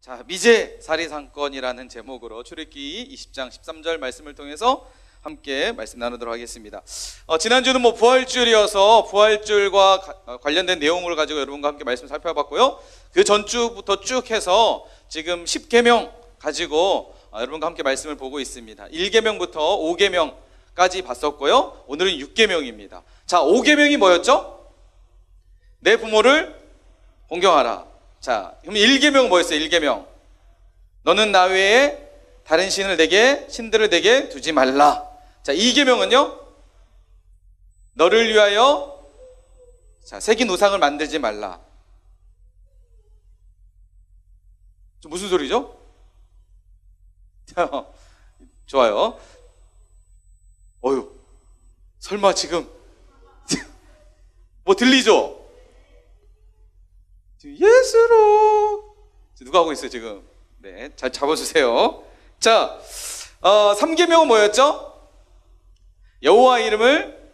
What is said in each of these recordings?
자, 미제 살인사건이라는 제목으로 출애굽기 20장 13절 말씀을 통해서 함께 말씀 나누도록 하겠습니다. 지난주는 부활주일이어서 부활주일과 관련된 내용을 가지고 여러분과 함께 말씀 살펴봤고요. 그 전주부터 쭉 해서 지금 10계명 가지고 여러분과 함께 말씀을 보고 있습니다. 1계명부터 5계명까지 봤었고요. 오늘은 6계명입니다. 자, 5계명이 뭐였죠? 내 부모를 공경하라. 자, 그럼 1계명은 뭐였어요? 1계명. 너는 나 외에 다른 신들을 내게 두지 말라. 자, 2계명은요? 너를 위하여 새긴 우상을 만들지 말라. 무슨 소리죠? 좋아요. 설마 지금 뭐 들리죠? 예수로 누가 하고 있어요 지금? 네, 잘 잡아주세요. 자, 3계명은 뭐였죠? 여호와 이름을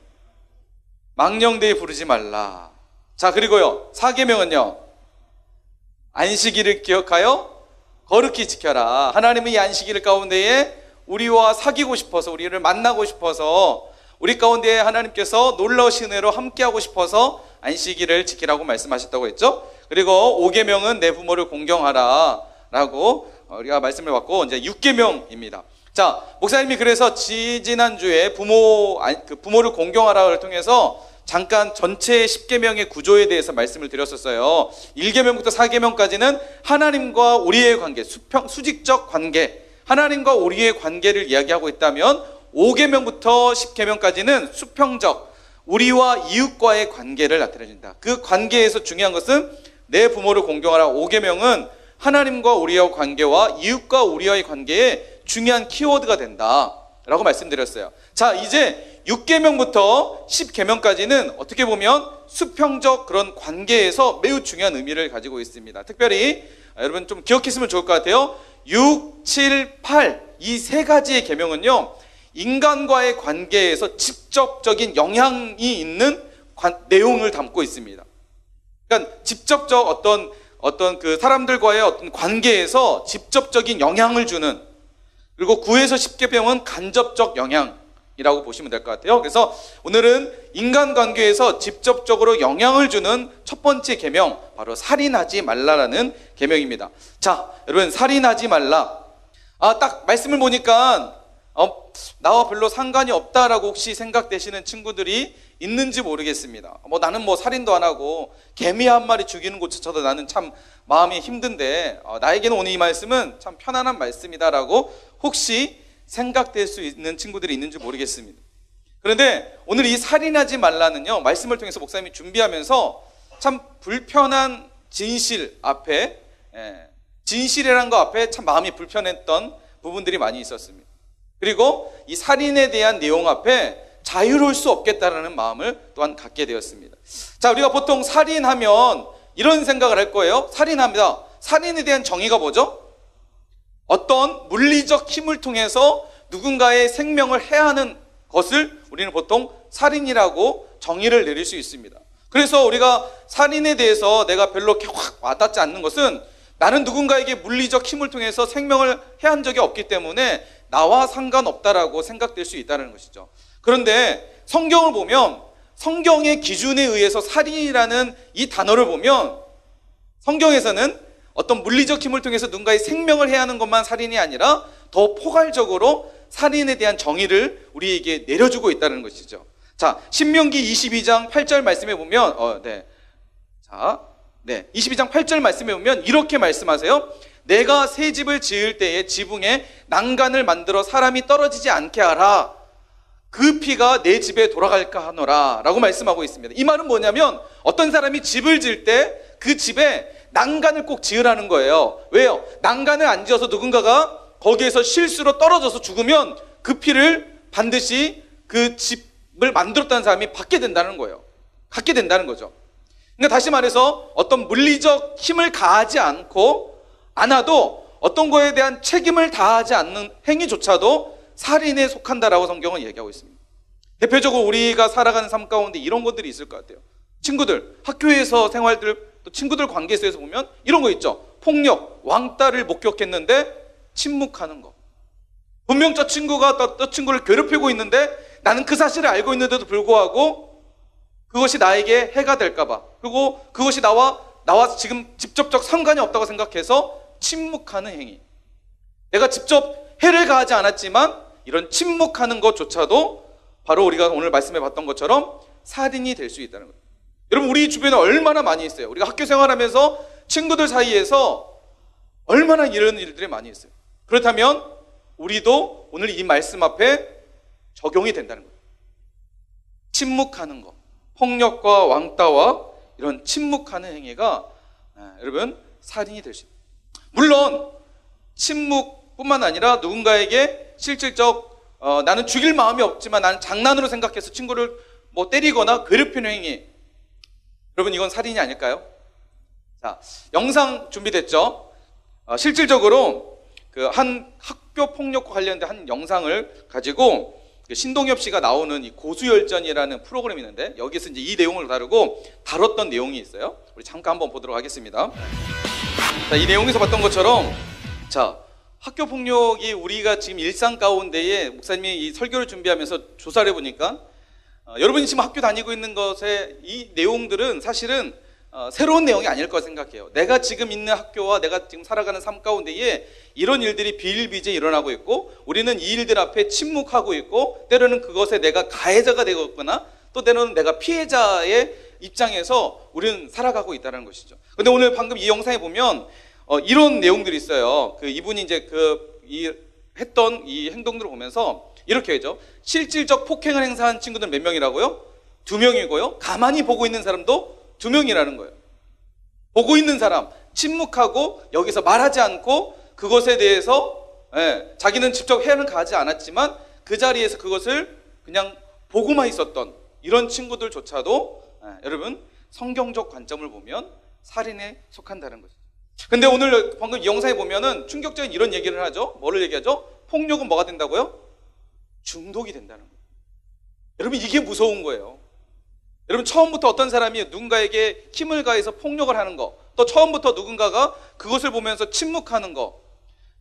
망령되이 부르지 말라. 자, 그리고요 4계명은요 안식일을 기억하여 거룩히 지켜라. 하나님은 이 안식일 가운데에 우리와 사귀고 싶어서, 우리를 만나고 싶어서, 우리 가운데에 하나님께서 놀라우신 은혜로 함께하고 싶어서 안식일을 지키라고 말씀하셨다고 했죠. 그리고 5계명은 내 부모를 공경하라 라고 우리가 말씀을 받고, 이제 6계명입니다. 자, 목사님이 그래서 지난주에 부모를 공경하라를 통해서 잠깐 전체 10계명의 구조에 대해서 말씀을 드렸었어요. 1계명부터 4계명까지는 하나님과 우리의 관계, 수직적 관계, 하나님과 우리의 관계를 이야기하고 있다면 5계명부터 10계명까지는 수평적, 우리와 이웃과의 관계를 나타내준다. 그 관계에서 중요한 것은 내 부모를 공경하라. 5계명은 하나님과 우리의 관계와 이웃과 우리와의 관계에 중요한 키워드가 된다 라고 말씀드렸어요. 자, 이제 6계명부터 10계명까지는 어떻게 보면 수평적 그런 관계에서 매우 중요한 의미를 가지고 있습니다. 특별히 여러분 좀 기억했으면 좋을 것 같아요. 6, 7, 8 이 세 가지의 계명은요 인간과의 관계에서 직접적인 영향이 있는 내용을 담고 있습니다. 그러니까 직접적 어떤 그 사람들과의 어떤 관계에서 직접적인 영향을 주는, 그리고 9에서 10계명은 간접적 영향이라고 보시면 될 것 같아요. 그래서 오늘은 인간관계에서 직접적으로 영향을 주는 첫 번째 계명, 바로 살인하지 말라라는 계명입니다. 자, 여러분, 살인하지 말라. 딱 말씀을 보니까 나와 별로 상관이 없다라고 혹시 생각되시는 친구들이 있는지 모르겠습니다. 나는 살인도 안 하고 개미 한 마리 죽이는 것조차도 나는 참 마음이 힘든데 나에게는 오늘 이 말씀은 참 편안한 말씀이다라고 혹시 생각될 수 있는 친구들이 있는지 모르겠습니다. 그런데 오늘 이 살인하지 말라는요, 말씀을 통해서 목사님이 준비하면서 참 불편한 진실 앞에, 진실이라는 거 앞에 참 마음이 불편했던 부분들이 많이 있었습니다. 그리고 이 살인에 대한 내용 앞에 자유로울 수 없겠다라는 마음을 또한 갖게 되었습니다. 자, 우리가 보통 살인하면 이런 생각을 할 거예요. 살인합니다. 살인에 대한 정의가 뭐죠? 어떤 물리적 힘을 통해서 누군가의 생명을 해하는 것을 우리는 보통 살인이라고 정의를 내릴 수 있습니다. 그래서 우리가 살인에 대해서 내가 별로 이렇게 확 와닿지 않는 것은 나는 누군가에게 물리적 힘을 통해서 생명을 해한 적이 없기 때문에 나와 상관없다라고 생각될 수 있다는 것이죠. 그런데 성경을 보면 성경의 기준에 의해서 살인이라는 이 단어를 보면 성경에서는 어떤 물리적 힘을 통해서 누군가의 생명을 해하는 것만 살인이 아니라 더 포괄적으로 살인에 대한 정의를 우리에게 내려주고 있다는 것이죠. 자, 신명기 22장 8절 말씀에 보면 22장 8절 말씀에 보면 이렇게 말씀하세요. 내가 새 집을 지을 때에 지붕에 난간을 만들어 사람이 떨어지지 않게 하라. 그 피가 내 집에 돌아갈까 하노라 라고 말씀하고 있습니다. 이 말은 뭐냐면 어떤 사람이 집을 지을 때 그 집에 난간을 꼭 지으라는 거예요. 왜요? 난간을 안 지어서 누군가가 거기에서 실수로 떨어져서 죽으면 그 피를 반드시 그 집을 만들었다는 사람이 받게 된다는 거예요. 갖게 된다는 거죠. 그러니까 다시 말해서 어떤 물리적 힘을 가하지 않아도 어떤 거에 대한 책임을 다하지 않는 행위조차도 살인에 속한다라고 성경은 얘기하고 있습니다. 대표적으로 우리가 살아가는 삶 가운데 이런 것들이 있을 것 같아요. 친구들, 학교에서 생활들 또 친구들 관계 속에서 보면 이런 거 있죠. 폭력, 왕따를 목격했는데 침묵하는 거. 분명 저 친구가 저 친구를 괴롭히고 있는데 나는 그 사실을 알고 있는데도 불구하고 그것이 나에게 해가 될까봐, 그리고 그것이 나와 지금 직접적 상관이 없다고 생각해서 침묵하는 행위. 내가 직접 해를 가하지 않았지만 이런 침묵하는 것조차도 바로 우리가 오늘 말씀해 봤던 것처럼 살인이 될 수 있다는 거예요. 여러분, 우리 주변에 얼마나 많이 있어요. 우리가 학교 생활하면서 친구들 사이에서 얼마나 이런 일들이 많이 있어요. 그렇다면 우리도 오늘 이 말씀 앞에 적용이 된다는 거예요. 침묵하는 것, 폭력과 왕따와 이런 침묵하는 행위가 여러분 살인이 될 수 있어요. 물론 침묵뿐만 아니라 누군가에게 실질적 나는 죽일 마음이 없지만 나는 장난으로 생각해서 친구를 뭐 때리거나 괴롭히는 행위, 여러분 이건 살인이 아닐까요? 자, 영상 준비됐죠? 실질적으로 그 한 학교 폭력과 관련된 한 영상을 가지고 신동엽 씨가 나오는 이 고수열전이라는 프로그램이 있는데 여기서 이제 이 내용을 다뤘던 내용이 있어요. 우리 잠깐 한번 보도록 하겠습니다. 자, 이 내용에서 봤던 것처럼, 자, 학교 폭력이 우리가 지금 일상 가운데에 목사님이 이 설교를 준비하면서 조사를 해보니까 여러분이 지금 학교 다니고 있는 것의 이 내용들은 사실은 새로운 내용이 아닐 거라 생각해요. 내가 지금 있는 학교와 내가 지금 살아가는 삶 가운데에 이런 일들이 비일비재히 일어나고 있고 우리는 이 일들 앞에 침묵하고 있고 때로는 그것에 내가 가해자가 되고 있거나 또 때로는 내가 피해자의 입장에서 우리는 살아가고 있다는 것이죠. 근데 오늘 방금 이 영상에 보면 이런 내용들이 있어요. 이분이 이제 했던 이 행동들을 보면서 이렇게 하죠. 실질적 폭행을 행사한 친구들은 몇 명이라고요? 2명이고요. 가만히 보고 있는 사람도 2명이라는 거예요. 보고 있는 사람, 침묵하고 여기서 말하지 않고 그것에 대해서 자기는 직접 해는 가하지 않았지만 그 자리에서 그것을 그냥 보고만 있었던 이런 친구들조차도 여러분 성경적 관점을 보면 살인에 속한다는 거죠. 근데 오늘 방금 이 영상에 보면은 충격적인 이런 얘기를 하죠. 뭐를 얘기하죠? 폭력은 뭐가 된다고요? 중독이 된다는 거예요. 여러분 이게 무서운 거예요. 여러분 처음부터 어떤 사람이 누군가에게 힘을 가해서 폭력을 하는 거, 또 처음부터 누군가가 그것을 보면서 침묵하는 거,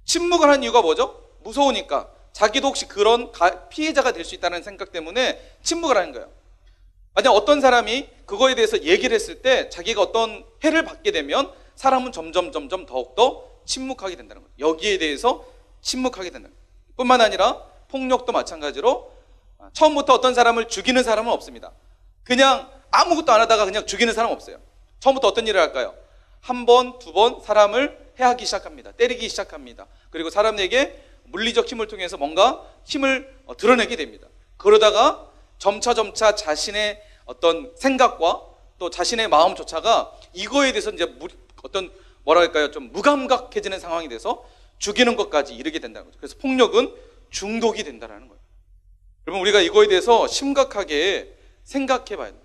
침묵을 하는 이유가 뭐죠? 무서우니까. 자기도 혹시 그런 피해자가 될 수 있다는 생각 때문에 침묵을 하는 거예요. 만약 어떤 사람이 그거에 대해서 얘기를 했을 때 자기가 어떤 해를 받게 되면 사람은 점점 더욱더 침묵하게 된다는 거예요. 여기에 대해서 침묵하게 된다는 거예요. 뿐만 아니라 폭력도 마찬가지로 처음부터 어떤 사람을 죽이는 사람은 없습니다. 그냥 아무것도 안 하다가 그냥 죽이는 사람 없어요. 처음부터 어떤 일을 할까요? 한 번, 두 번 사람을 해하기 시작합니다. 때리기 시작합니다. 그리고 사람에게 물리적 힘을 통해서 뭔가 힘을 드러내게 됩니다. 그러다가 점차 자신의 어떤 생각과 또 자신의 마음조차가 이거에 대해서 이제 어떤 뭐랄까요, 좀 무감각해지는 상황이 돼서 죽이는 것까지 이르게 된다는 거죠. 그래서 폭력은 중독이 된다는 거예요. 여러분 우리가 이거에 대해서 심각하게 생각해 봐야 돼요.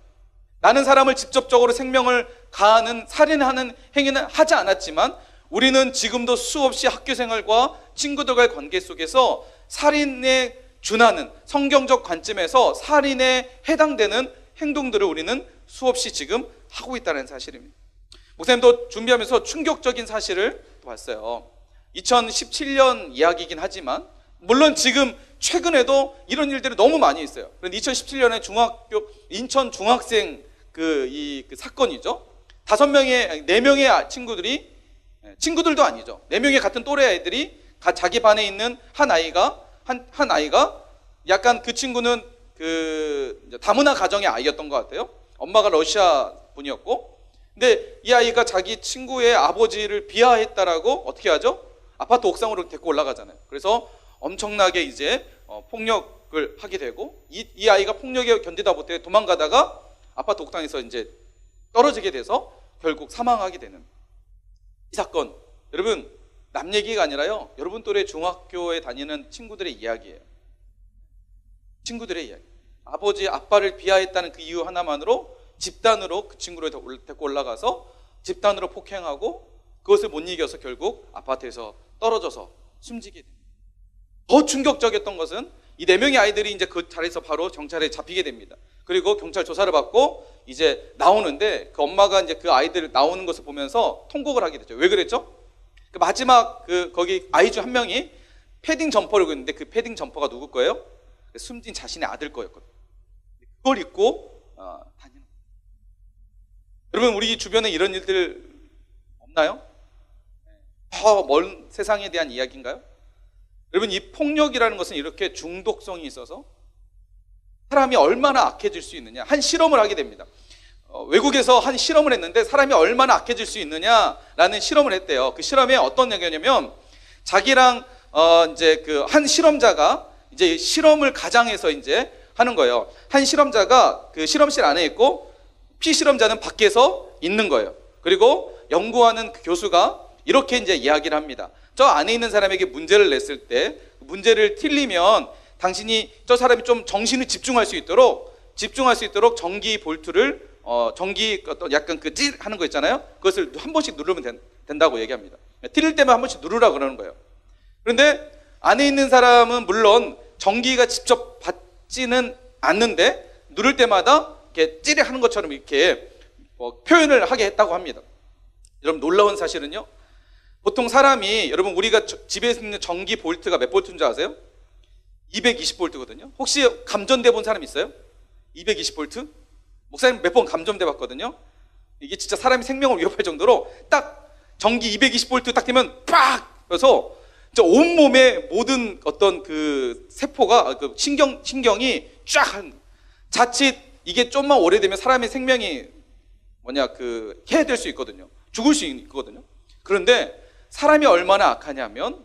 나는 사람을 직접적으로 생명을 가하는 살인하는 행위는 하지 않았지만 우리는 지금도 수없이 학교 생활과 친구들과의 관계 속에서 살인에 준하는 성경적 관점에서 살인에 해당되는 행동들을 우리는 수없이 지금 하고 있다는 사실입니다. 목사님도 준비하면서 충격적인 사실을 봤어요. 2017년 이야기이긴 하지만 물론 지금 최근에도 이런 일들이 너무 많이 있어요. 그런데 2017년에 인천 중학생 그 사건이죠. 4명의 친구들도 아니죠. 4명의 같은 또래 아이들이 자기 반에 있는 한 아이가 약간 그 친구는 다문화 가정의 아이였던 것 같아요. 엄마가 러시아 분이었고, 근데 이 아이가 자기 친구의 아버지를 비하했다라고 어떻게 하죠? 아파트 옥상으로 데리고 올라가잖아요. 그래서 엄청나게 이제 폭력을 하게 되고 이 아이가 폭력에 견디다 못해 도망가다가 아파트 옥상에서 이제 떨어지게 돼서 결국 사망하게 되는 이 사건. 여러분 남 얘기가 아니라요, 여러분 또래 중학교에 다니는 친구들의 이야기예요. 친구들의 이야기. 아빠를 비하했다는 그 이유 하나만으로 집단으로 그 친구를 데리고 올라가서 집단으로 폭행하고 그것을 못 이겨서 결국 아파트에서 떨어져서 숨지게 됩니다. 더 충격적이었던 것은 이 4명의 아이들이 이제 그 자리에서 바로 경찰에 잡히게 됩니다. 그리고 경찰 조사를 받고 이제 나오는데 그 엄마가 이제 그 아이들 나오는 것을 보면서 통곡을 하게 되죠. 왜 그랬죠? 그 마지막 거기 아이 중 한 명이 패딩 점퍼를 입고 있는데 그 패딩 점퍼가 누구 거예요? 숨진 자신의 아들 거였거든요. 그걸 입고 다니는 거예요. 여러분, 우리 주변에 이런 일들 없나요? 더 먼 세상에 대한 이야기인가요? 여러분, 이 폭력이라는 것은 이렇게 중독성이 있어서 사람이 얼마나 악해질 수 있느냐, 한 실험을 하게 됩니다. 외국에서 한 실험을 했는데 사람이 얼마나 악해질 수 있느냐라는 실험을 했대요. 그 실험에 어떤 얘기냐면 자기랑 이제 그 한 실험자가 이제 실험을 가장해서 이제 하는 거예요. 한 실험자가 그 실험실 안에 있고 피실험자는 밖에서 있는 거예요. 그리고 연구하는 그 교수가 이렇게 이제 이야기를 합니다. 저 안에 있는 사람에게 문제를 냈을 때 문제를 틀리면 당신이 저 사람이 좀 정신을 집중할 수 있도록 전기 볼트를 전기 어떤 약간 그 찔 하는 거 있잖아요. 그것을 한 번씩 누르면 된다고 얘기합니다. 틀릴 때만 한 번씩 누르라 그러는 거예요. 그런데 안에 있는 사람은 물론 전기가 직접 받지는 않는데 누를 때마다 이렇게 찌르 하는 것처럼 이렇게 표현을 하게 했다고 합니다. 여러분, 놀라운 사실은요, 보통 사람이, 여러분, 우리가 집에 있는 전기 볼트가 몇 볼트인 줄 아세요? 220볼트거든요. 혹시 감전돼 본 사람 있어요? 220볼트? 목사님 몇 번 감전돼 봤거든요. 이게 진짜 사람이 생명을 위협할 정도로 딱 전기 220볼트 딱 되면 빡! 그래서 온몸의 모든 어떤 그 세포가, 그 신경이 쫙, 자칫 이게 좀만 오래되면 사람의 생명이 해될 수 있거든요. 죽을 수 있거든요. 그런데 사람이 얼마나 악하냐면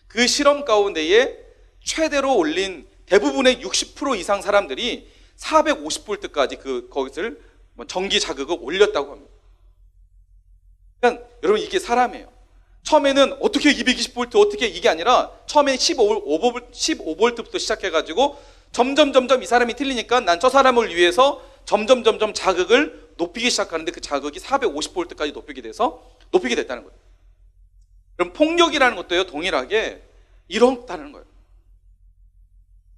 그 실험 가운데에 최대로 올린 대부분의 60% 이상 사람들이 450볼트까지 거기를 전기 자극을 올렸다고 합니다. 그러니까 여러분, 이게 사람이에요. 처음에는 어떻게 220볼트 어떻게, 이게 아니라 처음에 15볼트부터 시작해가지고 점점 이 사람이 틀리니까 난 저 사람을 위해서 점점 자극을 높이기 시작하는데 그 자극이 450볼트까지 높이게 됐다는 거예요. 그럼 폭력이라는 것도요, 동일하게 이렇다는 거예요.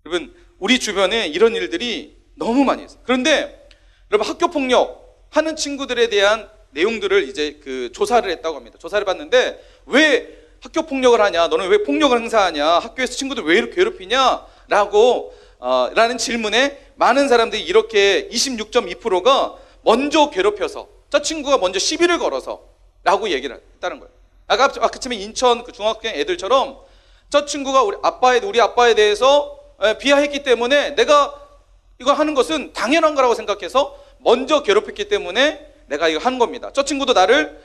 여러분, 우리 주변에 이런 일들이 너무 많이 있어요. 그런데 여러분, 학교 폭력 하는 친구들에 대한 내용들을 이제 그 조사를 했다고 합니다. 조사를 봤는데 왜 학교 폭력을 하냐, 너는 왜 폭력을 행사하냐, 학교에서 친구들 왜 이렇게 괴롭히냐 라는 질문에 많은 사람들이 이렇게 26.2%가 먼저 괴롭혀서, 저 친구가 먼저 시비를 걸어서 라고 얘기를 했다는 거예요. 아까쯤에 인천 그 중학교 애들처럼 저 친구가 우리 아빠에 대해서 비하했기 때문에 내가 이거 하는 것은 당연한 거라고 생각해서 먼저 괴롭혔기 때문에 내가 이거 하는 겁니다. 저 친구도 나를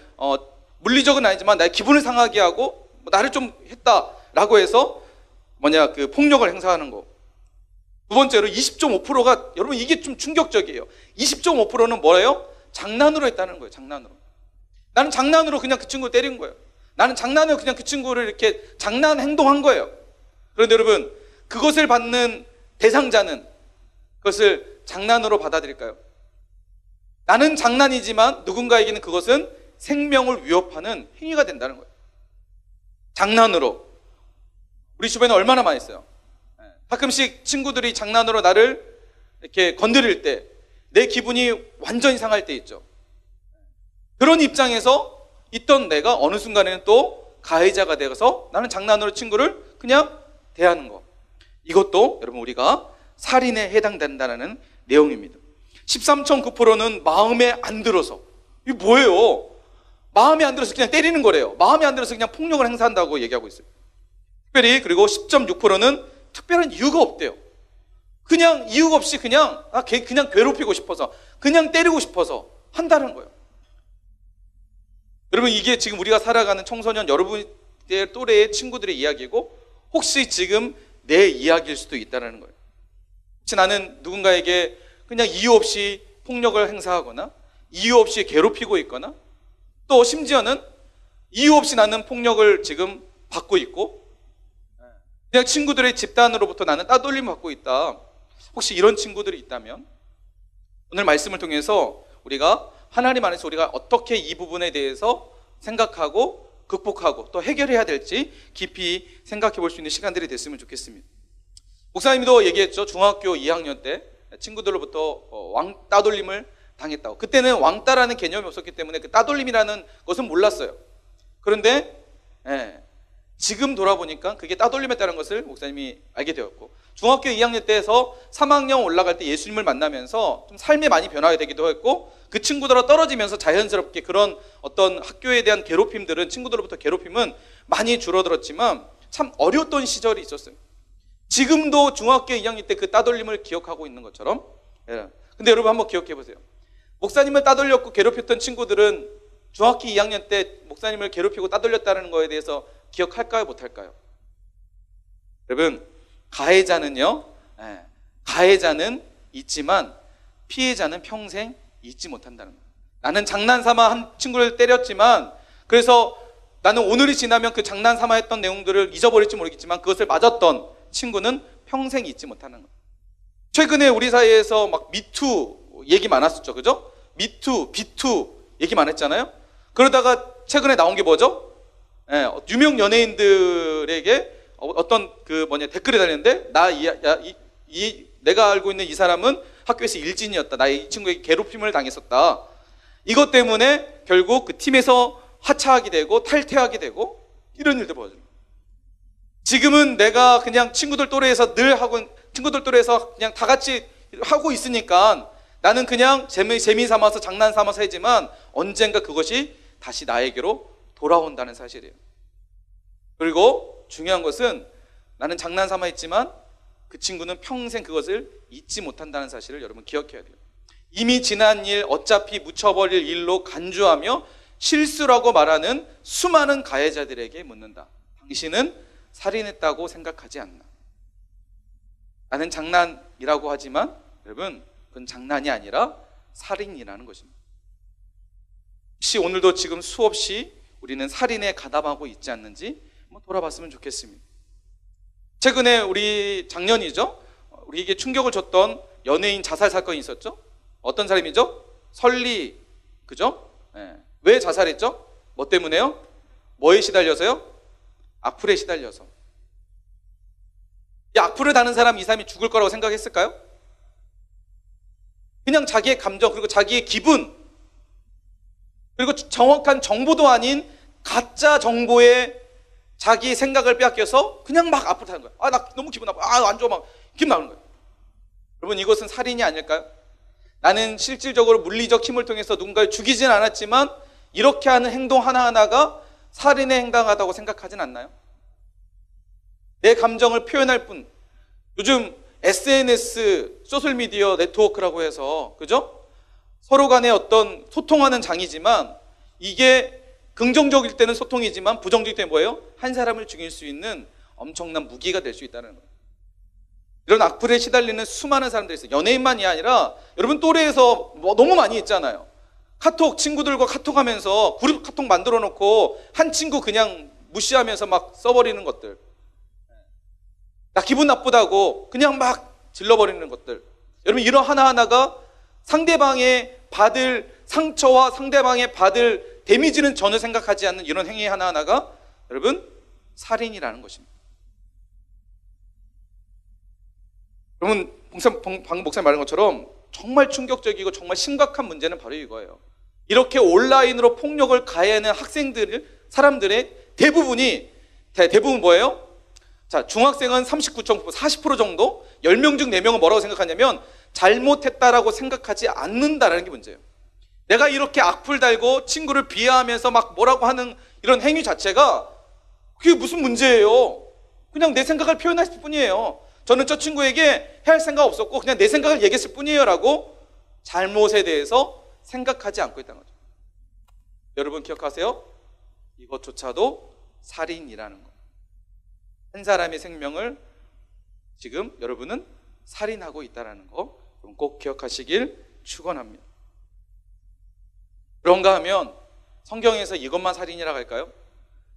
물리적은 아니지만 나의 기분을 상하게 하고 나를 좀 했다라고 해서 그 폭력을 행사하는 거. 두 번째로 20.5%가, 여러분, 이게 좀 충격적이에요. 20.5%는 뭐예요? 장난으로 했다는 거예요. 장난으로. 나는 장난으로 그냥 그 친구를 때린 거예요. 나는 장난으로 그냥 그 친구를 이렇게 장난 행동한 거예요. 그런데 여러분, 그것을 받는 대상자는 그것을 장난으로 받아들일까요? 나는 장난이지만 누군가에게는 그것은 생명을 위협하는 행위가 된다는 거예요. 장난으로. 우리 주변에 얼마나 많이 있어요. 가끔씩 친구들이 장난으로 나를 이렇게 건드릴 때 내 기분이 완전히 상할 때 있죠. 그런 입장에서 있던 내가 어느 순간에는 또 가해자가 되어서 나는 장난으로 친구를 그냥 대하는 거. 이것도 여러분, 우리가 살인에 해당된다는 내용입니다. 13.9%는 마음에 안 들어서. 이게 뭐예요? 마음에 안 들어서 그냥 때리는 거래요. 마음에 안 들어서 그냥 폭력을 행사한다고 얘기하고 있어요. 특별히, 그리고 10.6%는 특별한 이유가 없대요. 그냥 이유가 없이 그냥 괴롭히고 싶어서, 그냥 때리고 싶어서 한다는 거예요. 여러분, 이게 지금 우리가 살아가는 청소년 여러분의 또래의 친구들의 이야기고 혹시 지금 내 이야기일 수도 있다는 거예요. 혹시 나는 누군가에게 그냥 이유 없이 폭력을 행사하거나 이유 없이 괴롭히고 있거나 또 심지어는 이유 없이 나는 폭력을 지금 받고 있고 그냥 친구들의 집단으로부터 나는 따돌림을 받고 있다. 혹시 이런 친구들이 있다면 오늘 말씀을 통해서 우리가 하나님 안에서 우리가 어떻게 이 부분에 대해서 생각하고 극복하고 또 해결해야 될지 깊이 생각해 볼 수 있는 시간들이 됐으면 좋겠습니다. 목사님도 얘기했죠. 중학교 2학년 때 친구들로부터 왕 따돌림을 당했다고. 그때는 왕따라는 개념이 없었기 때문에 그 따돌림이라는 것은 몰랐어요. 그런데 지금 돌아보니까 그게 따돌림했다는 것을 목사님이 알게 되었고, 중학교 2학년 때에서 3학년 올라갈 때 예수님을 만나면서 좀 삶이 많이 변화가 되기도 했고, 그 친구들과 떨어지면서 자연스럽게 그런 어떤 학교에 대한 괴롭힘들은, 친구들로부터 괴롭힘은 많이 줄어들었지만 참 어려웠던 시절이 있었어요. 지금도 중학교 2학년 때 그 따돌림을 기억하고 있는 것처럼. 근데 여러분 한번 기억해 보세요. 목사님을 따돌렸고 괴롭혔던 친구들은 중학교 2학년 때 목사님을 괴롭히고 따돌렸다는 거에 대해서 기억할까요? 못할까요? 여러분, 가해자는 있지만 피해자는 평생 잊지 못한다는 거예요. 나는 장난삼아 한 친구를 때렸지만, 그래서 나는 오늘이 지나면 그 장난삼아 했던 내용들을 잊어버릴지 모르겠지만 그것을 맞았던 친구는 평생 잊지 못하는 거예요. 최근에 우리 사이에서 막 미투 얘기 많았었죠. 그죠? 미투, 비투 얘기 많았잖아요. 그러다가 최근에 나온 게 뭐죠? 유명 연예인들에게 어떤 댓글이 달렸는데, 내가 알고 있는 이 사람은 학교에서 일진이었다. 나 이 친구에게 괴롭힘을 당했었다. 이것 때문에 결국 그 팀에서 하차하게 되고 탈퇴하게 되고 이런 일도 벌어져요. 지금은 내가 그냥 친구들 또래에서 그냥 다 같이 하고 있으니까 나는 그냥 재미 삼아서 장난 삼아서 하지만 언젠가 그것이 다시 나에게로 돌아온다는 사실이에요. 그리고 중요한 것은 나는 장난 삼아 했지만 그 친구는 평생 그것을 잊지 못한다는 사실을 여러분 기억해야 돼요. 이미 지난 일, 어차피 묻혀버릴 일로 간주하며 실수라고 말하는 수많은 가해자들에게 묻는다. 당신은 살인했다고 생각하지 않나? 나는 장난이라고 하지만 여러분, 그건 장난이 아니라 살인이라는 것입니다. 혹시 오늘도 지금 수없이 우리는 살인에 가담하고 있지 않는지 한번 돌아봤으면 좋겠습니다. 최근에 작년이죠? 우리에게 충격을 줬던 연예인 자살 사건이 있었죠? 어떤 사람이죠? 설리, 그죠? 왜 자살했죠? 뭐 때문에요? 뭐에 시달려서요? 악플에 시달려서. 이 악플을 다는 사람, 이 사람이 죽을 거라고 생각했을까요? 그냥 자기의 감정, 그리고 자기의 기분, 그리고 정확한 정보도 아닌 가짜 정보에 자기 생각을 빼앗겨서 그냥 막 악플 타는 거예요. 나 너무 기분 나빠. 안 좋아. 막 기분 나는 거예요. 여러분, 이것은 살인이 아닐까요? 나는 실질적으로 물리적 힘을 통해서 누군가를 죽이진 않았지만 이렇게 하는 행동 하나하나가 살인에 해당하다고 생각하진 않나요? 내 감정을 표현할 뿐. 요즘 SNS, 소셜미디어 네트워크라고 해서, 그죠? 서로 간에 어떤 소통하는 장이지만 이게 긍정적일 때는 소통이지만 부정적일 때는 뭐예요? 한 사람을 죽일 수 있는 엄청난 무기가 될 수 있다는 거예요. 이런 악플에 시달리는 수많은 사람들이 있어요. 연예인만이 아니라 여러분 또래에서 너무 많이 있잖아요. 친구들과 카톡하면서 그룹 카톡 만들어 놓고 한 친구 그냥 무시하면서 막 써버리는 것들. 나 기분 나쁘다고 그냥 막 질러버리는 것들. 여러분, 이런 하나하나가 상대방의 받을 상처와 상대방의 받을 데미지는 전혀 생각하지 않는 이런 행위 하나하나가 여러분 살인이라는 것입니다. 여러분, 방금 목사님 말한 것처럼 정말 충격적이고 정말 심각한 문제는 바로 이거예요. 이렇게 온라인으로 폭력을 가해하는 사람들의 대부분 뭐예요? 자, 중학생은 39.9%, 40% 정도, 10명 중 4명은 뭐라고 생각하냐면 잘못했다라고 생각하지 않는다라는 게 문제예요. 내가 이렇게 악플 달고 친구를 비하하면서 막 뭐라고 하는 이런 행위 자체가 그게 무슨 문제예요? 그냥 내 생각을 표현했을 뿐이에요. 저는 저 친구에게 해야 할 생각 없었고 그냥 내 생각을 얘기했을 뿐이에요 라고 잘못에 대해서 생각하지 않고 있다는 거죠. 여러분 기억하세요? 이것조차도 살인이라는 거. 한 사람의 생명을 지금 여러분은 살인하고 있다는 거 꼭 기억하시길 축원합니다. 그런가 하면 성경에서 이것만 살인이라고 할까요?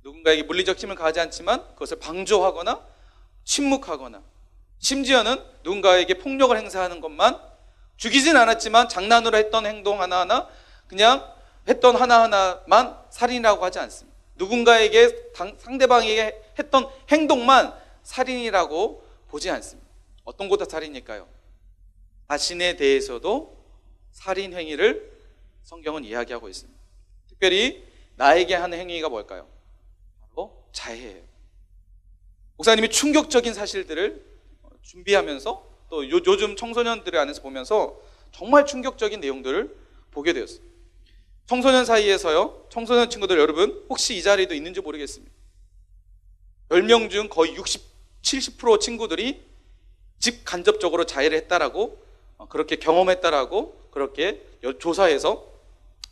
누군가에게 물리적 힘을 가하지 않지만 그것을 방조하거나 침묵하거나 심지어는 누군가에게 폭력을 행사하는 것만, 죽이진 않았지만 장난으로 했던 행동 하나하나, 그냥 했던 하나하나만 살인이라고 하지 않습니다. 누군가에게 상대방에게 했던 행동만 살인이라고 보지 않습니다. 어떤 것도 살인일까요? 자신에 대해서도 살인 행위를 성경은 이야기하고 있습니다. 특별히 나에게 하는 행위가 뭘까요? 바로 자해예요. 목사님이 충격적인 사실들을 준비하면서 또 요즘 청소년들 안에서 보면서 정말 충격적인 내용들을 보게 되었어요. 청소년 사이에서요, 청소년 친구들 여러분 혹시 이 자리에도 있는지 모르겠습니다. 10명 중 거의 60, 70% 친구들이 직간접적으로 자해를 했다라고 그렇게 경험했다라고 그렇게 조사해서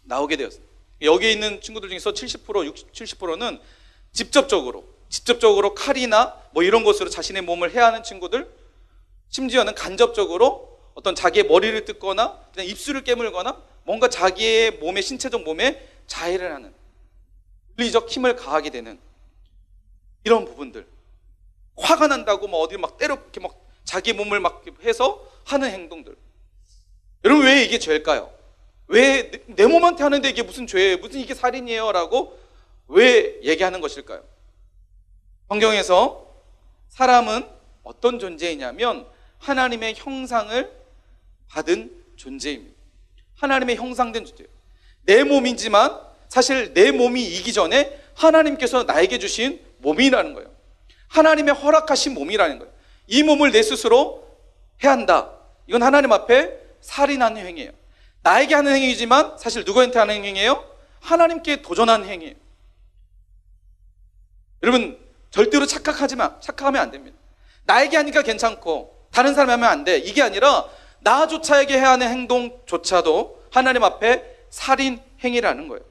나오게 되었어요. 여기 있는 친구들 중에서 70%, 60, 70%는 직접적으로 칼이나 뭐 이런 것으로 자신의 몸을 해하는 친구들, 심지어는 간접적으로 어떤 자기의 머리를 뜯거나 그냥 입술을 깨물거나 뭔가 자기의 몸에, 신체적 몸에 자해를 하는, 물리적 힘을 가하게 되는 이런 부분들, 화가 난다고 뭐 어디 막 때려 이렇게 막 자기 몸을 막 해서 하는 행동들. 여러분 왜 이게 죄일까요? 왜 내 몸한테 하는데 이게 무슨 죄예요? 무슨 이게 살인이에요? 라고 왜 얘기하는 것일까요? 성경에서 사람은 어떤 존재이냐면 하나님의 형상을 받은 존재입니다. 하나님의 형상된 존재예요. 내 몸이지만 사실 내 몸이 이기 전에 하나님께서 나에게 주신 몸이라는 거예요. 하나님의 허락하신 몸이라는 거예요. 이 몸을 내 스스로 해한다. 이건 하나님 앞에 살인하는 행위예요. 나에게 하는 행위이지만 사실 누구한테 하는 행위예요? 하나님께 도전하는 행위예요. 여러분 절대로 착각하면 안 됩니다. 나에게 하니까 괜찮고 다른 사람이 하면 안 돼. 이게 아니라 나조차에게 해야 하는 행동조차도 하나님 앞에 살인 행위라는 거예요.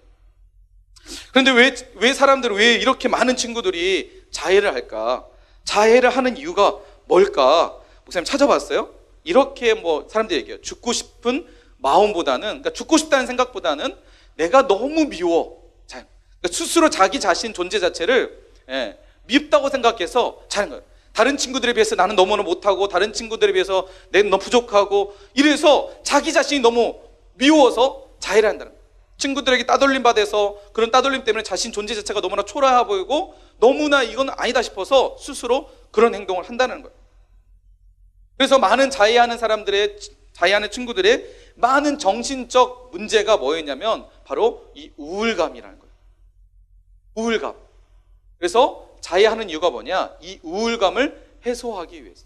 그런데 왜 사람들은 왜 이렇게 많은 친구들이 자해를 할까? 자해를 하는 이유가 뭘까? 목사님 찾아봤어요? 이렇게 뭐 사람들이 얘기해요. 죽고 싶은 마음보다는, 그러니까 죽고 싶다는 생각보다는 내가 너무 미워. 그러니까 스스로 자기 자신 존재 자체를 밉다고 생각해서 자는 거예요. 다른 친구들에 비해서 나는 너무나 못하고 다른 친구들에 비해서 내가 너무 부족하고 이래서 자기 자신이 너무 미워서 자해를 한다는 거예요. 친구들에게 따돌림 받아서 그런 따돌림 때문에 자신 존재 자체가 너무나 초라해 보이고 너무나 이건 아니다 싶어서 스스로 그런 행동을 한다는 거예요. 그래서 많은 자해하는 친구들의 많은 정신적 문제가 뭐였냐면 바로 이 우울감이라는 거예요. 우울감. 그래서 자해하는 이유가 뭐냐? 이 우울감을 해소하기 위해서.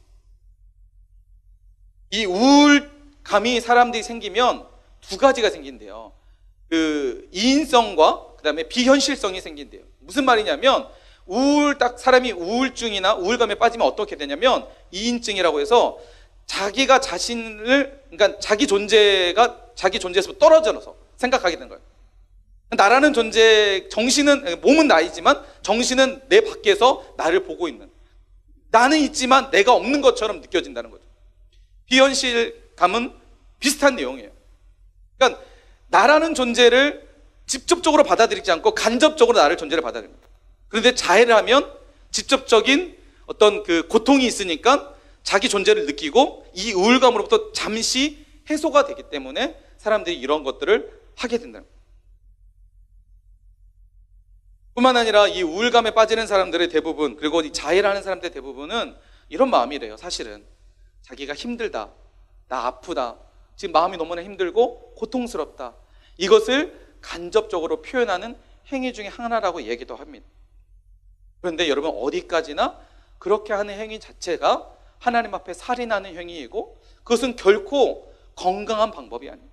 이 우울감이 사람들이 생기면 두 가지가 생긴대요. 그 이인성과 그다음에 비현실성이 생긴대요. 무슨 말이냐면 사람이 우울증이나 우울감에 빠지면 어떻게 되냐면 이인증이라고 해서 자기가 그러니까 자기 존재에서 떨어져서 생각하게 되는 거예요. 나라는 존재, 몸은 나이지만 정신은 내 밖에서 나를 보고 있는, 나는 있지만 내가 없는 것처럼 느껴진다는 거죠. 비현실감은 비슷한 내용이에요. 그러니까 나라는 존재를 직접적으로 받아들이지 않고 간접적으로 나를 존재를 받아들입니다. 그런데 자해를 하면 직접적인 어떤 그 고통이 있으니까 자기 존재를 느끼고 이 우울감으로부터 잠시 해소가 되기 때문에 사람들이 이런 것들을 하게 된다는 거예요. 뿐만 아니라 이 우울감에 빠지는 사람들의 대부분, 그리고 이 자해를 하는 사람들의 대부분은 이런 마음이래요. 사실은 자기가 힘들다, 나 아프다, 지금 마음이 너무나 힘들고 고통스럽다, 이것을 간접적으로 표현하는 행위 중에 하나라고 얘기도 합니다. 그런데 여러분 어디까지나 그렇게 하는 행위 자체가 하나님 앞에 살인하는 행위이고 그것은 결코 건강한 방법이 아니에요.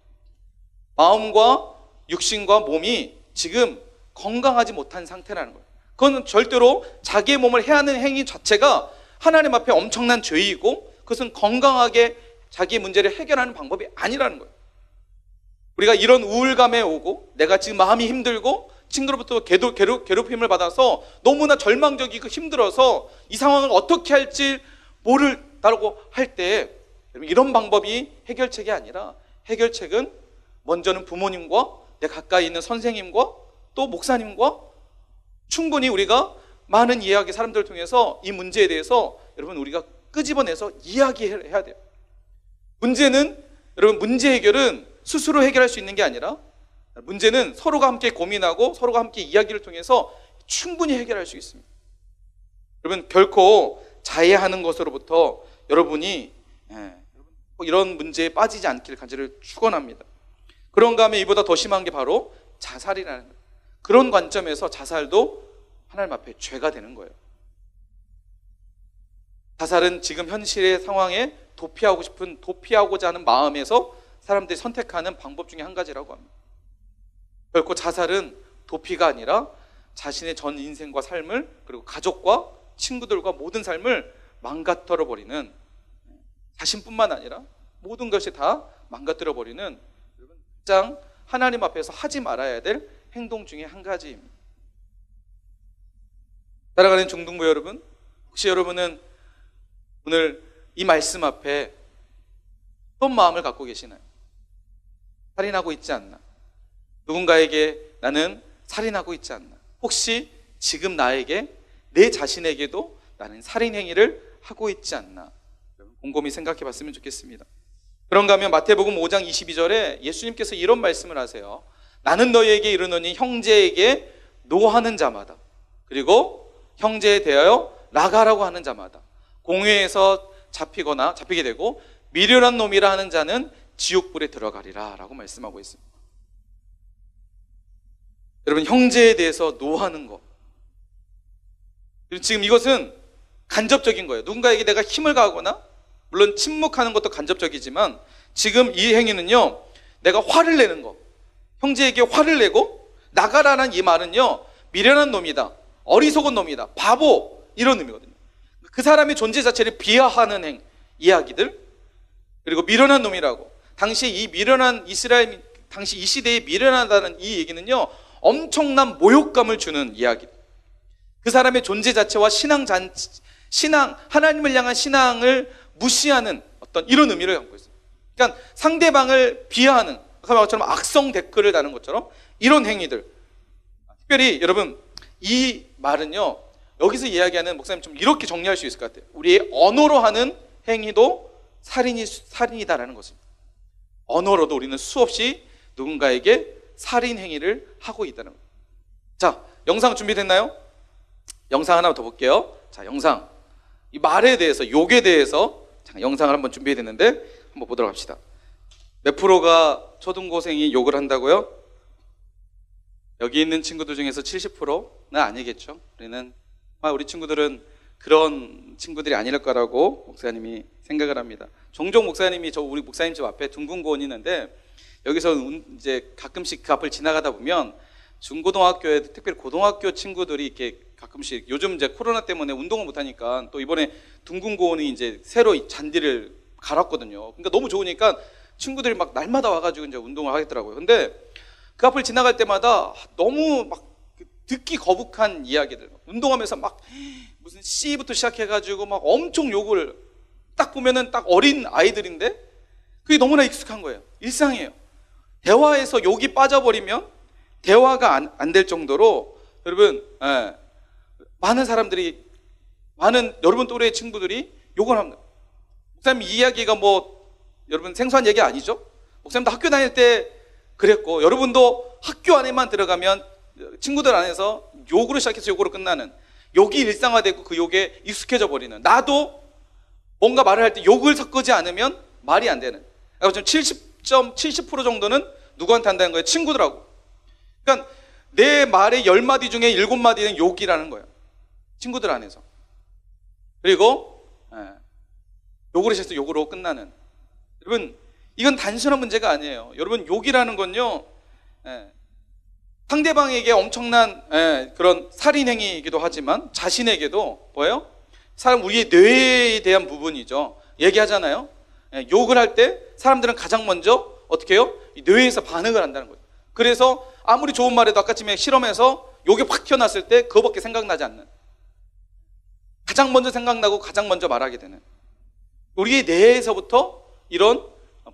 마음과 육신과 몸이 지금 건강하지 못한 상태라는 거예요. 그건 절대로 자기의 몸을 해하는 행위 자체가 하나님 앞에 엄청난 죄이고 그것은 건강하게 자기의 문제를 해결하는 방법이 아니라는 거예요. 우리가 이런 우울감에 오고 내가 지금 마음이 힘들고 친구로부터 괴롭힘을 받아서 너무나 절망적이고 힘들어서 이 상황을 어떻게 할지 모른다고 할 때 이런 방법이 해결책이 아니라 해결책은 먼저는 부모님과 내 가까이 있는 선생님과 또 목사님과 충분히 우리가 많은 이야기 사람들을 통해서 이 문제에 대해서 여러분 우리가 끄집어내서 이야기해야 돼요. 여러분 문제 해결은 스스로 해결할 수 있는 게 아니라 문제는 서로가 함께 고민하고 서로가 함께 이야기를 통해서 충분히 해결할 수 있습니다. 여러분 결코 자해하는 것으로부터 여러분이 이런 문제에 빠지지 않기를 간절히 축원합니다. 그런가 하면 이보다 더 심한 게 바로 자살이라는 거예요. 그런 관점에서 자살도 하나님 앞에 죄가 되는 거예요. 자살은 지금 현실의 상황에 도피하고자 하는 마음에서 사람들이 선택하는 방법 중에 한 가지라고 합니다. 결코 자살은 도피가 아니라 자신의 전 인생과 삶을, 그리고 가족과 친구들과 모든 삶을 망가뜨려 버리는, 자신뿐만 아니라 모든 것이 다 망가뜨려 버리는 가장 하나님 앞에서 하지 말아야 될 행동 중에 한 가지입니다. 따라가는 중등부 여러분, 혹시 여러분은 오늘 이 말씀 앞에 어떤 마음을 갖고 계시나요? 살인하고 있지 않나? 누군가에게 나는 살인하고 있지 않나? 혹시 지금 나에게, 내 자신에게도 나는 살인 행위를 하고 있지 않나? 곰곰이 생각해 봤으면 좋겠습니다. 그런가 하면 마태복음 5장 22절에 예수님께서 이런 말씀을 하세요. 나는 너희에게 이르노니 형제에게 노하는 자마다, 그리고 형제에 대하여 나가라고 하는 자마다 공회에서 잡히게 되고 미련한 놈이라 하는 자는 지옥불에 들어가리라 라고 말씀하고 있습니다. 여러분, 형제에 대해서 노하는 것, 지금 이것은 간접적인 거예요. 누군가에게 내가 힘을 가하거나, 물론 침묵하는 것도 간접적이지만 지금 이 행위는요, 내가 화를 내는 거, 형제에게 화를 내고 나가라는 이 말은요, 미련한 놈이다, 어리석은 놈이다, 바보, 이런 의미거든요. 그 사람의 존재 자체를 비하하는 이야기들, 그리고 미련한 놈이라고. 당시 이 미련한 이스라엘, 당시 이 시대에 미련하다는 이 얘기는요, 엄청난 모욕감을 주는 이야기. 그 사람의 존재 자체와 신앙, 하나님을 향한 신앙을 무시하는 어떤 이런 의미를 갖고 있어요. 그러니까 상대방을 비하하는, 것처럼 악성 댓글을 다는 것처럼 이런 행위들. 특별히 여러분, 이 말은요, 여기서 이야기하는, 목사님 좀 이렇게 정리할 수 있을 것 같아요. 우리의 언어로 하는 행위도 살인이다라는 것입니다. 언어로도 우리는 수없이 누군가에게 살인 행위를 하고 있다는 거예요. 자, 영상 준비됐나요? 영상 하나 더 볼게요. 자, 영상. 이 말에 대해서, 욕에 대해서 영상을 한번 준비했는데 한번 보도록 합시다. 몇 프로가 초등고생이 욕을 한다고요? 여기 있는 친구들 중에서 70%는 아니겠죠. 우리 친구들은 그런 친구들이 아닐 거라고 목사님이 생각을 합니다. 종종 목사님이 우리 목사님 집 앞에 둥근고원이 있는데, 여기서 이제 가끔씩 그 앞을 지나가다 보면 중고등학교에, 특별히 고등학교 친구들이 이렇게 가끔씩, 요즘 이제 코로나 때문에 운동을 못 하니까 또 이번에 둥근고원이 이제 새로 잔디를 갈았거든요. 그러니까 너무 좋으니까 친구들이 막 날마다 와가지고 이제 운동을 하겠더라고요. 근데 그 앞을 지나갈 때마다 너무 막 듣기 거북한 이야기들, 운동하면서 막 무슨 C부터 시작해가지고 막 엄청 욕을, 딱 보면은 딱 어린 아이들인데 그게 너무나 익숙한 거예요. 일상이에요. 대화에서 욕이 빠져버리면 대화가 안 될 정도로, 여러분, 많은 사람들이, 많은 여러분 또래의 친구들이 욕을 합니다. 목사님, 이 이야기가 여러분 생소한 얘기 아니죠? 목사님도 학교 다닐 때 그랬고, 여러분도 학교 안에만 들어가면 친구들 안에서 욕으로 시작해서 욕으로 끝나는, 욕이 일상화되고 그 욕에 익숙해져 버리는, 나도 뭔가 말을 할 때 욕을 섞지 않으면 말이 안 되는, 70% 정도는 누구한테 한다는 거예요? 친구들하고. 그러니까 내 말의 10마디 중에 7마디는 욕이라는 거예요. 친구들 안에서. 그리고 욕으로 시작해서 욕으로 끝나는. 여러분, 이건 단순한 문제가 아니에요. 여러분, 욕이라는 건요, 상대방에게 엄청난 그런 살인행위이기도 하지만 자신에게도 뭐예요? 우리의 뇌에 대한 부분이죠. 얘기하잖아요. 욕을 할 때 사람들은 가장 먼저 어떻게 해요? 이 뇌에서 반응을 한다는 거예요. 그래서 아무리 좋은 말해도 아까쯤에 실험에서 욕이 확 튀어났을 때 그거밖에 생각나지 않는, 가장 먼저 생각나고 가장 먼저 말하게 되는, 우리의 뇌에서부터 이런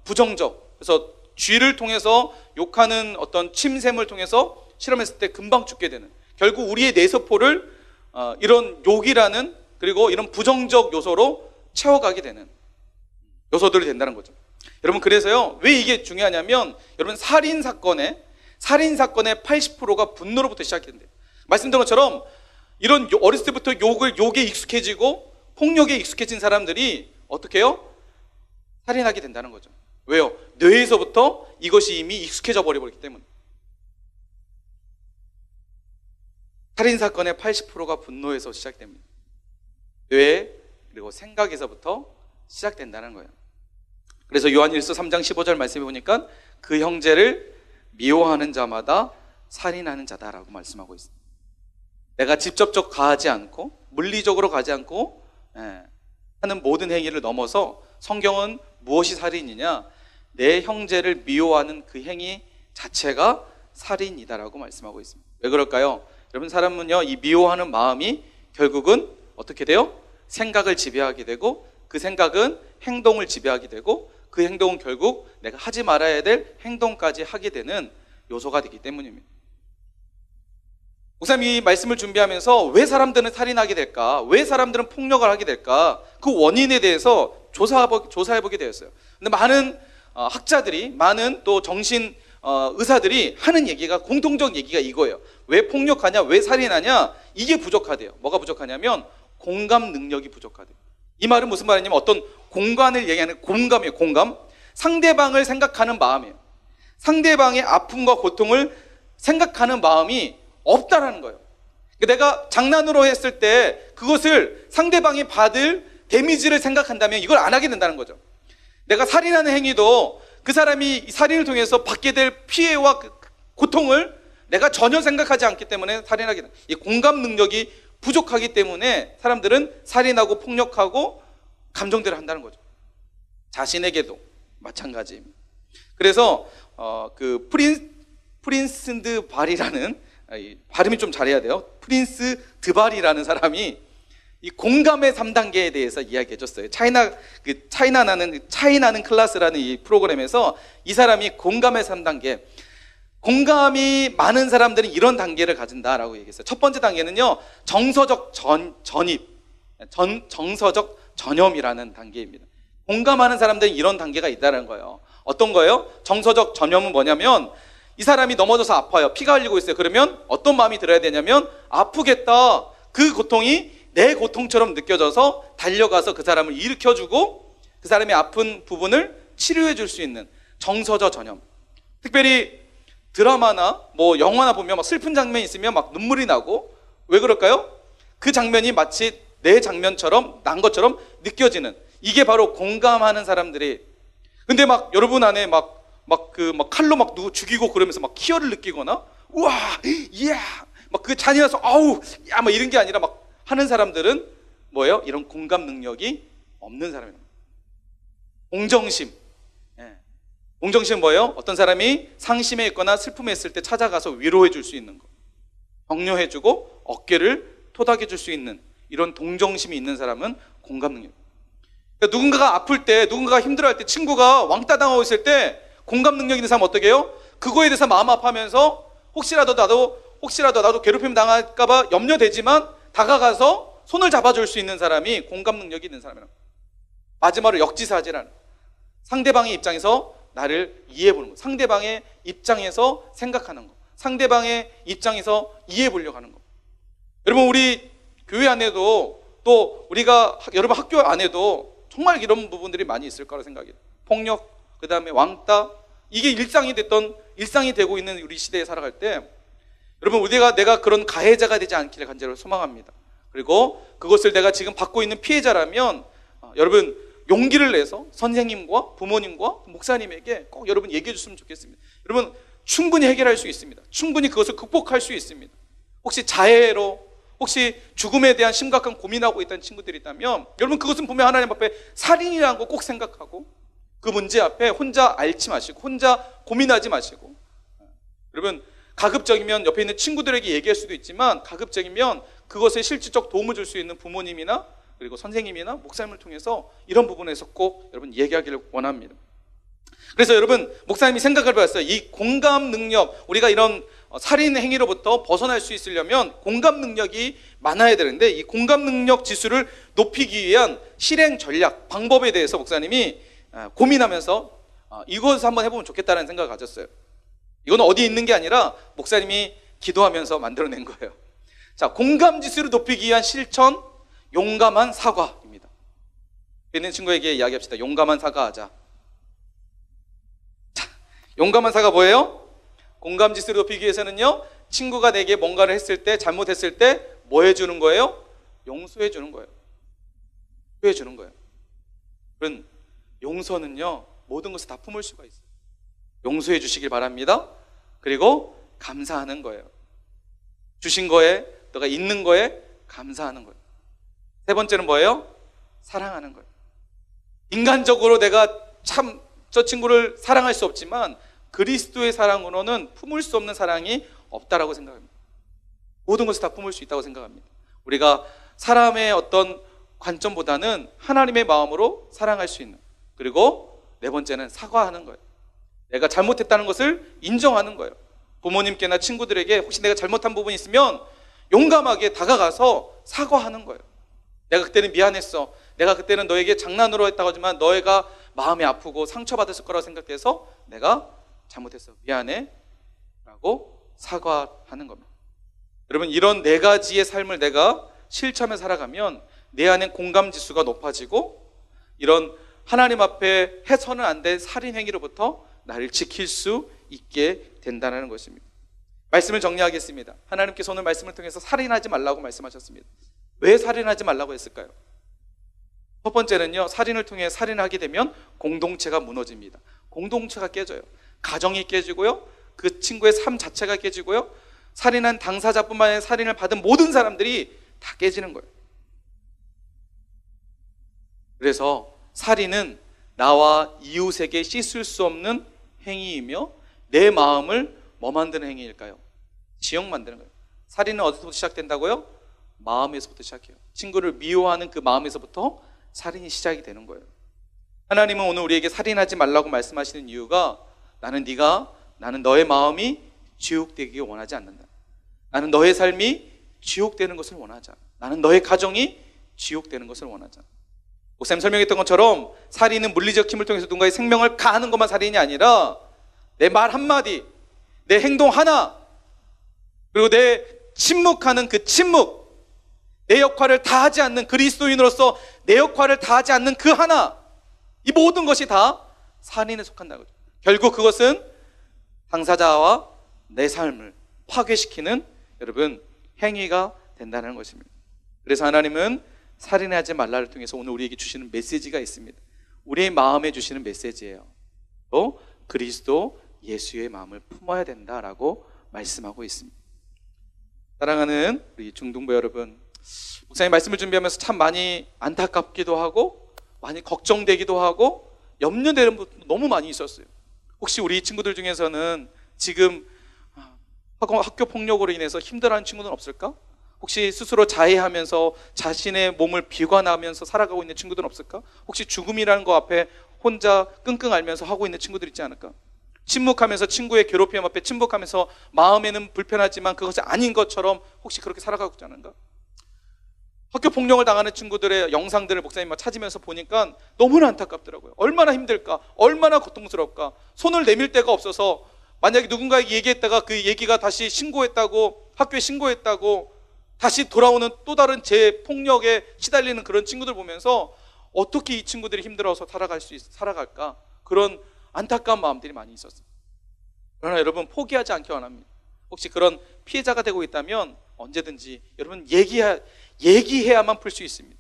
부정적, 그래서 쥐를 통해서 욕하는 어떤 침샘을 통해서 실험했을 때 금방 죽게 되는, 결국 우리의 뇌세포를 이런 욕이라는, 그리고 이런 부정적 요소로 채워가게 되는 요소들이 된다는 거죠. 여러분, 그래서요, 왜 이게 중요하냐면, 여러분, 살인 사건의 80%가 분노로부터 시작했는데, 말씀드린 것처럼 이런 어렸을 때부터 욕에 익숙해지고 폭력에 익숙해진 사람들이 어떻게 해요? 살인하게 된다는 거죠. 왜요? 뇌에서부터 이것이 이미 익숙해져 버리기 때문에. 살인사건의 80%가 분노에서 시작됩니다. 뇌 그리고 생각에서부터 시작된다는 거예요. 그래서 요한일서 3장 15절 말씀해 보니까 그 형제를 미워하는 자마다 살인하는 자다라고 말씀하고 있습니다. 내가 직접적 가하지 않고 물리적으로 가지 않고 하는 모든 행위를 넘어서 성경은 무엇이 살인이냐? 내 형제를 미워하는 그 행위 자체가 살인이다라고 말씀하고 있습니다. 왜 그럴까요? 여러분, 사람은요, 이 미워하는 마음이 결국은 어떻게 돼요? 생각을 지배하게 되고, 그 생각은 행동을 지배하게 되고, 그 행동은 결국 내가 하지 말아야 될 행동까지 하게 되는 요소가 되기 때문입니다. 목사님, 이 말씀을 준비하면서 왜 사람들은 살인하게 될까? 왜 사람들은 폭력을 하게 될까? 그 원인에 대해서 조사해보게 되었어요. 근데 많은 학자들이, 많은 또 정신 의사들이 하는 얘기가, 공통적 얘기가 이거예요. 왜 폭력하냐? 왜 살인하냐? 이게 부족하대요. 뭐가 부족하냐면 공감 능력이 부족하대요. 이 말은 무슨 말이냐면 어떤 공간을 얘기하는 공감이에요. 공감. 상대방을 생각하는 마음이에요. 상대방의 아픔과 고통을 생각하는 마음이 없다라는 거예요. 내가 장난으로 했을 때 그것을 상대방이 받을 데미지를 생각한다면 이걸 안 하게 된다는 거죠. 내가 살인하는 행위도 그 사람이 이 살인을 통해서 받게 될 피해와 고통을 내가 전혀 생각하지 않기 때문에 살인하게 된다. 이 공감 능력이 부족하기 때문에 사람들은 살인하고 폭력하고 감정대로 한다는 거죠. 자신에게도 마찬가지입니다. 그래서 그 프린스 드 발이라는, 발음이 좀 잘해야 돼요. 프린스 드발이라는 사람이 이 공감의 3단계에 대해서 이야기해 줬어요. 차이나는 클래스라는 이 프로그램에서 이 사람이 공감의 3단계, 공감이 많은 사람들은 이런 단계를 가진다라고 얘기했어요. 첫 번째 단계는요, 정서적 정서적 전염이라는 단계입니다. 공감하는 사람들은 이런 단계가 있다는 거예요. 어떤 거예요? 정서적 전염은 뭐냐면, 이 사람이 넘어져서 아파요. 피가 흘리고 있어요. 그러면 어떤 마음이 들어야 되냐면, 아프겠다. 그 고통이 내 고통처럼 느껴져서 달려가서 그 사람을 일으켜주고 그 사람이 아픈 부분을 치료해 줄 수 있는 정서적 전염. 특별히 드라마나 뭐 영화나 보면 막 슬픈 장면이 있으면 막 눈물이 나고, 왜 그럴까요? 그 장면이 마치 내 장면처럼 난 것처럼 느껴지는, 이게 바로 공감하는 사람들이. 근데 막 여러분 안에 막 칼로 막 누구 죽이고 그러면서 막 희열을 느끼거나, 우와, 이야, 막 그 잔인해서 아우, 야, 막 이런 게 아니라 막 하는 사람들은 뭐예요? 이런 공감 능력이 없는 사람입니다. 공정심. 공정심은 뭐예요? 어떤 사람이 상심에 있거나 슬픔에 있을 때 찾아가서 위로해 줄 수 있는 거, 격려해 주고 어깨를 토닥여 줄 수 있는 이런 동정심이 있는 사람은 공감 능력. 그러니까 누군가가 아플 때, 누군가가 힘들어할 때, 친구가 왕따 당하고 있을 때 공감 능력 있는 사람은 어떻게 해요? 그거에 대해서 마음 아파하면서 혹시라도 나도 괴롭힘 당할까봐 염려되지만 다가가서 손을 잡아줄 수 있는 사람이 공감 능력이 있는 사람이라고. 마지막으로 역지사지라는, 상대방의 입장에서 나를 이해해보는 거, 상대방의 입장에서 생각하는 거, 상대방의 입장에서 이해해보려고 하는 거. 여러분, 우리 교회 안에도 또 우리가 여러분 학교 안에도 정말 이런 부분들이 많이 있을 거라 생각해요. 폭력, 그 다음에 왕따, 이게 일상이 되고 있는 우리 시대에 살아갈 때, 여러분, 내가 그런 가해자가 되지 않기를 간절히 소망합니다. 그리고 그것을 내가 지금 받고 있는 피해자라면 여러분 용기를 내서 선생님과 부모님과 목사님에게 꼭 여러분 얘기해 줬으면 좋겠습니다. 여러분, 충분히 해결할 수 있습니다. 충분히 그것을 극복할 수 있습니다. 혹시 자해로, 혹시 죽음에 대한 심각한 고민하고 있다는 친구들이 있다면, 여러분 그것은 보면 하나님 앞에 살인이라는 거 꼭 생각하고 그 문제 앞에 혼자 앓지 마시고 혼자 고민하지 마시고, 여러분 가급적이면 옆에 있는 친구들에게 얘기할 수도 있지만, 가급적이면 그것에 실질적 도움을 줄 수 있는 부모님이나 그리고 선생님이나 목사님을 통해서 이런 부분에서 꼭 여러분 얘기하기를 원합니다. 그래서 여러분, 목사님이 생각을 해봤어요. 이 공감 능력, 우리가 이런 살인 행위로부터 벗어날 수 있으려면 공감 능력이 많아야 되는데, 이 공감 능력 지수를 높이기 위한 실행 전략, 방법에 대해서 목사님이 고민하면서 이것을 한번 해보면 좋겠다는 생각을 가졌어요. 이건 어디 있는 게 아니라 목사님이 기도하면서 만들어낸 거예요. 자, 공감 지수를 높이기 위한 실천, 용감한 사과입니다. 있는 친구에게 이야기합시다. 용감한 사과하자. 용감한 사가 뭐예요? 공감 지수를 높이기 위해서는요, 친구가 내게 뭔가를 했을 때, 잘못했을 때 뭐 해주는 거예요? 용서해 주는 거예요. 용서해 주는 거예요. 그런 용서는요, 모든 것을 다 품을 수가 있어요. 용서해 주시길 바랍니다. 그리고 감사하는 거예요. 주신 거에, 너가 있는 거에 감사하는 거예요. 세 번째는 뭐예요? 사랑하는 거예요. 인간적으로 내가 참 저 친구를 사랑할 수 없지만 그리스도의 사랑으로는 품을 수 없는 사랑이 없다라고 생각합니다. 모든 것을 다 품을 수 있다고 생각합니다. 우리가 사람의 어떤 관점보다는 하나님의 마음으로 사랑할 수 있는, 그리고 네 번째는 사과하는 거예요. 내가 잘못했다는 것을 인정하는 거예요. 부모님께나 친구들에게 혹시 내가 잘못한 부분이 있으면 용감하게 다가가서 사과하는 거예요. 내가 그때는 미안했어. 내가 그때는 너에게 장난으로 했다고 하지만 너희가 마음이 아프고 상처받았을 거라고 생각해서 내가 잘못했어. 미안해. 라고 사과하는 겁니다. 여러분, 이런 네 가지의 삶을 내가 실천하며 살아가면 내 안에 공감 지수가 높아지고 이런 하나님 앞에 해서는 안 될 살인 행위로부터 나를 지킬 수 있게 된다는 것입니다. 말씀을 정리하겠습니다. 하나님께서 오늘 말씀을 통해서 살인하지 말라고 말씀하셨습니다. 왜 살인하지 말라고 했을까요? 첫 번째는요, 살인을 통해 살인하게 되면 공동체가 무너집니다. 공동체가 깨져요. 가정이 깨지고요, 그 친구의 삶 자체가 깨지고요, 살인한 당사자뿐만 아니라 살인을 받은 모든 사람들이 다 깨지는 거예요. 그래서 살인은 나와 이웃에게 씻을 수 없는 행위이며 내 마음을 뭐 만드는 행위일까요? 지역 만드는 거예요. 살인은 어디서부터 시작된다고요? 마음에서부터 시작해요. 친구를 미워하는 그 마음에서부터 살인이 시작이 되는 거예요. 하나님은 오늘 우리에게 살인하지 말라고 말씀하시는 이유가 나는 너의 마음이 지옥되기 원하지 않는다. 나는 너의 삶이 지옥되는 것을 원하지 않아. 나는 너의 가정이 지옥되는 것을 원하지 않아. 목사님 설명했던 것처럼 살인은 물리적 힘을 통해서 누군가의 생명을 가하는 것만 살인이 아니라 내 말 한마디, 내 행동 하나, 그리고 내 침묵하는 그 침묵, 내 역할을 다하지 않는 그리스도인으로서 내 역할을 다하지 않는 그 하나, 이 모든 것이 다 살인에 속한다는 거죠. 결국 그것은 당사자와 내 삶을 파괴시키는 여러분 행위가 된다는 것입니다. 그래서 하나님은 살인하지 말라를 통해서 오늘 우리에게 주시는 메시지가 있습니다. 우리의 마음에 주시는 메시지예요. 또 그리스도 예수의 마음을 품어야 된다라고 말씀하고 있습니다. 사랑하는 우리 중등부 여러분, 목사님 말씀을 준비하면서 참 많이 안타깝기도 하고 많이 걱정되기도 하고 염려되는 부분도 너무 많이 있었어요. 혹시 우리 친구들 중에서는 지금 학교 폭력으로 인해서 힘들어하는 친구는 없을까? 혹시 스스로 자해하면서 자신의 몸을 비관하면서 살아가고 있는 친구들은 없을까? 혹시 죽음이라는 거 앞에 혼자 끙끙 앓면서 하고 있는 친구들 있지 않을까? 침묵하면서 친구의 괴롭힘 앞에 침묵하면서 마음에는 불편하지만 그것이 아닌 것처럼 혹시 그렇게 살아가고 있지 않은가? 학교 폭력을 당하는 친구들의 영상들을 목사님 찾으면서 보니까 너무나 안타깝더라고요. 얼마나 힘들까? 얼마나 고통스럽까? 손을 내밀 데가 없어서 만약에 누군가에게 얘기했다가 그 얘기가 다시 신고했다고, 학교에 신고했다고 다시 돌아오는 또 다른 재폭력에 시달리는 그런 친구들 보면서 어떻게 이 친구들이 힘들어서 살아갈까? 그런 안타까운 마음들이 많이 있었어요. 그러나 여러분 포기하지 않기 원합니다. 혹시 그런 피해자가 되고 있다면 언제든지 여러분 얘기해야만 풀 수 있습니다.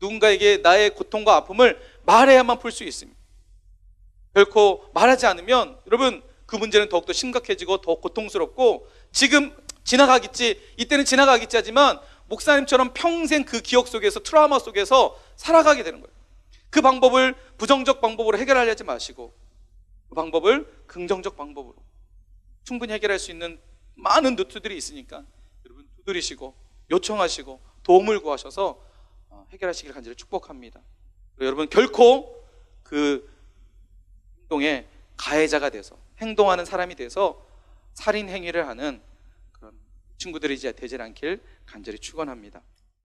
누군가에게 나의 고통과 아픔을 말해야만 풀 수 있습니다. 결코 말하지 않으면 여러분 그 문제는 더욱더 심각해지고 더 고통스럽고 지금 지나가겠지, 이때는 지나가겠지 하지만 목사님처럼 평생 그 기억 속에서 트라우마 속에서 살아가게 되는 거예요. 그 방법을 부정적 방법으로 해결하지 마시고 그 방법을 긍정적 방법으로 충분히 해결할 수 있는 많은 루트들이 있으니까 여러분 두드리시고 요청하시고 도움을 구하셔서 해결하시길 간절히 축복합니다. 여러분 결코 그 행동에 가해자가 돼서 행동하는 사람이 돼서 살인 행위를 하는 그런 친구들이 이제 되질 않길 간절히 축원합니다.